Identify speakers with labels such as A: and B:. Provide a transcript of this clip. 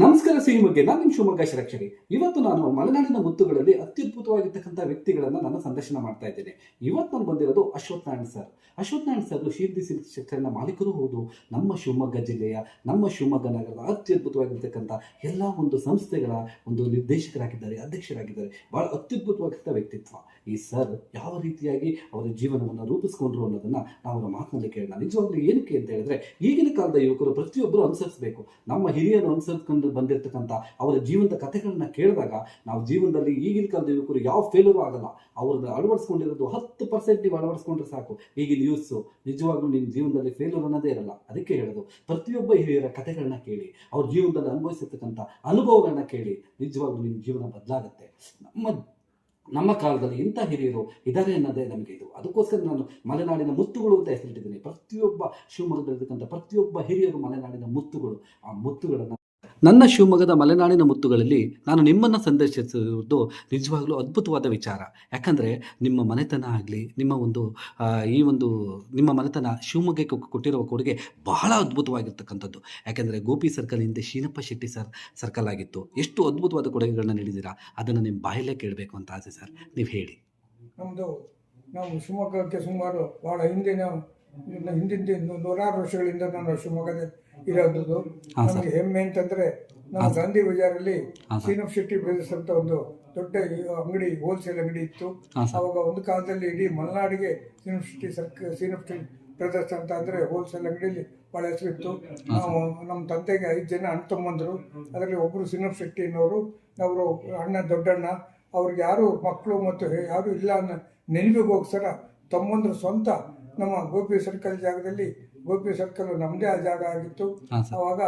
A: ನಮಸ್ಕಾರ ಸಿಹಿಮಗ್ಗೆ, ನಾನು ನಿಮ್ಮ ಶಿವಮೊಗ್ಗ ಶಿರಕ್ಷರಿ. ಇವತ್ತು ನಾನು ಮಲೆನಾಡಿನ ಮುತ್ತುಗಳಲ್ಲಿ ಅತ್ಯದ್ಭುತವಾಗಿರ್ತಕ್ಕಂಥ ವ್ಯಕ್ತಿಗಳನ್ನು ನಾನು ಸಂದರ್ಶನ ಮಾಡ್ತಾ ಇದ್ದೇನೆ. ಇವತ್ತು ನಾನು ಬಂದಿರೋದು Ashwath Narayan sir. Ashwath Narayan sir Shirdi silk ಸೆಕ್ಟರ್ನ ಮಾಲೀಕರು ಹೌದು. ನಮ್ಮ ಶಿವಮೊಗ್ಗ ಜಿಲ್ಲೆಯ, ನಮ್ಮ ಶಿವಮೊಗ್ಗ ನಗರದ ಅತ್ಯದ್ಭುತವಾಗಿರ್ತಕ್ಕಂಥ ಎಲ್ಲ ಒಂದು ಸಂಸ್ಥೆಗಳ ಒಂದು ನಿರ್ದೇಶಕರಾಗಿದ್ದಾರೆ, ಅಧ್ಯಕ್ಷರಾಗಿದ್ದಾರೆ. ಬಹಳ ಅತ್ಯದ್ಭುತವಾಗಿದ್ದ ವ್ಯಕ್ತಿತ್ವ ಈ ಸರ್. ಯಾವ ರೀತಿಯಾಗಿ ಅವರ ಜೀವನವನ್ನು ರೂಪಿಸ್ಕೊಂಡ್ರು ಅನ್ನೋದನ್ನ ನಾವು ಅವರ ಮಾತಿನಲ್ಲಿ ಕೇಳೋಣ. ನಿಜವಾಗ್ಲೂ ಏನಕ್ಕೆ ಅಂತ ಹೇಳಿದ್ರೆ, ಈಗಿನ ಕಾಲದ ಯುವಕರು ಪ್ರತಿಯೊಬ್ಬರು ಅನುಸರಿಸಬೇಕು. ನಮ್ಮ ಹಿರಿಯರು ಅನುಸರಿಸ್ಕೊಂಡು ಬಂದಿರತಕ್ಕಂಥ ಅವರ ಜೀವನದ ಕಥೆಗಳನ್ನ ಕೇಳಿದಾಗ ನಾವು ಜೀವನದಲ್ಲಿ ಈಗಿನ ಕಾಲದ ಯುವಕರು ಯಾವ ಫೇಲರು ಆಗಲ್ಲ. ಅವ್ರನ್ನ ಅಳವಡಿಸ್ಕೊಂಡಿರೋದು 10% ನೀವು ಅಳವಡಿಸ್ಕೊಂಡ್ರೆ ಸಾಕು. ಈಗಿನ ಯೂತ್ಸು ನಿಜವಾಗ್ಲೂ ನಿಮ್ಮ ಜೀವನದಲ್ಲಿ ಫೇಲರ್ ಅನ್ನೋದೇ ಇರಲ್ಲ. ಅದಕ್ಕೆ ಹೇಳೋದು, ಪ್ರತಿಯೊಬ್ಬ ಹಿರಿಯರ ಕಥೆಗಳನ್ನ ಕೇಳಿ, ಅವ್ರ ಜೀವನದಲ್ಲಿ ಅನುಭವಿಸಿರ್ತಕ್ಕಂಥ ಅನುಭವಗಳನ್ನ ಕೇಳಿ, ನಿಜವಾಗ್ಲೂ ನಿಮ್ಮ ಜೀವನ ಬದಲಾಗುತ್ತೆ. ನಮ್ಮ ಕಾಲದಲ್ಲಿ ಇಂಥ ಹಿರಿಯರು ಇದ್ದಾರೆ ಅನ್ನೋದೇ ನಮಗೆ ಇದು. ಅದಕ್ಕೋಸ್ಕರ ನಾನು ಮಲೆನಾಡಿನ ಮುತ್ತುಗಳು ಅಂತ ಹೆಸರಿಟ್ಟಿದ್ದೀನಿ. ಪ್ರತಿಯೊಬ್ಬ ಶಿವಮೊಗ್ಗದಲ್ಲಿರ್ತಕ್ಕಂಥ ಪ್ರತಿಯೊಬ್ಬ ಹಿರಿಯರು ಮಲೆನಾಡಿನ ಮುತ್ತುಗಳು. ಆ ಮುತ್ತುಗಳನ್ನು, ನನ್ನ ಶಿವಮೊಗ್ಗದ ಮಲೆನಾಡಿನ ಮುತ್ತುಗಳಲ್ಲಿ ನಾನು ನಿಮ್ಮನ್ನು ಸಂದರ್ಶಿಸುವುದು ನಿಜವಾಗ್ಲೂ ಅದ್ಭುತವಾದ ವಿಚಾರ. ಯಾಕಂದರೆ ನಿಮ್ಮ ಮನೆತನ ಆಗಲಿ, ನಿಮ್ಮ ನಿಮ್ಮ ಮನೆತನ ಶಿವಮೊಗ್ಗಕ್ಕೆ ಕೊಟ್ಟಿರುವ ಕೊಡುಗೆ ಬಹಳ ಅದ್ಭುತವಾಗಿರ್ತಕ್ಕಂಥದ್ದು. ಯಾಕೆಂದರೆ ಗೋಪಿ ಸರ್ಕಲ್ ಹಿಂದೆ ಶೀನಪ್ಪ ಶೆಟ್ಟಿ ಸರ್ಕಲ್ ಆಗಿತ್ತು. ಎಷ್ಟು ಅದ್ಭುತವಾದ ಕೊಡುಗೆಗಳನ್ನ ನೀಡಿದ್ದೀರಾ, ಅದನ್ನು ನಿಮ್ಮ ಬಾಯಲ್ಲೇ ಕೇಳಬೇಕು ಅಂತ ಆಸೆ ಸರ್. ನೀವು ಹೇಳಿ.
B: ನಾವು ಶಿವಮೊಗ್ಗಕ್ಕೆ ಸುಮಾರು ಭಾಳ ಹಿಂದಿನ ನೂರಾರು ವರ್ಷಗಳಿಂದ ನಾನು ಶಿವಮೊಗ್ಗದ ಇರೋದು. ನಮಗೆ ಹೆಮ್ಮೆ ಅಂತಂದ್ರೆ ನಮ್ಮ ಗಾಂಧಿ ಬಜಾರಲ್ಲಿ ಸೀನಪ್ ಶೆಟ್ಟಿ ಬ್ರದರ್ಸ್ ಅಂತ ಒಂದು ದೊಡ್ಡ ಅಂಗಡಿ, ಹೋಲ್ಸೇಲ್ ಅಂಗಡಿ ಇತ್ತು. ಅವಾಗ ಒಂದು ಕಾಲದಲ್ಲಿ ಇಡೀ ಮಲೆನಾಡಿಗೆ ಸೀನಪ್ ಶೆಟ್ಟಿ ಬ್ರದರ್ಸ್ ಅಂತ ಅಂದ್ರೆ ಹೋಲ್ಸೇಲ್ ಅಂಗಡಿಯಲ್ಲಿ ಭಾಳ ಹೆಸರಿತ್ತು. ನಾವು ನಮ್ಮ ತಂದೆಗೆ 5 ಜನ ಅಣ್ಣ ತಮ್ಮಂದರು. ಅದರಲ್ಲಿ ಒಬ್ಬರು ಸೀನಪ್ ಶೆಟ್ಟಿ ಅನ್ನೋರು, ಅವರು ಅಣ್ಣ ದೊಡ್ಡಣ್ಣ. ಅವ್ರಿಗೆ ಯಾರು ಮಕ್ಕಳು ಮತ್ತು ಯಾರು ಇಲ್ಲ ಅನ್ನೋ ನೆನಪಿಗೋಸ್ಕರ ತಮ್ಮಂದ್ರು ಸ್ವಂತ ನಮ್ಮ ಗೋಪಿ ಸರ್ಕಲ್ ಜಾಗದಲ್ಲಿ, ಗೋಪಿ ಸರ್ಕಲ್ ನಮ್ಮದೇ ಆ ಜಾಗ ಆಗಿತ್ತು. ಆವಾಗ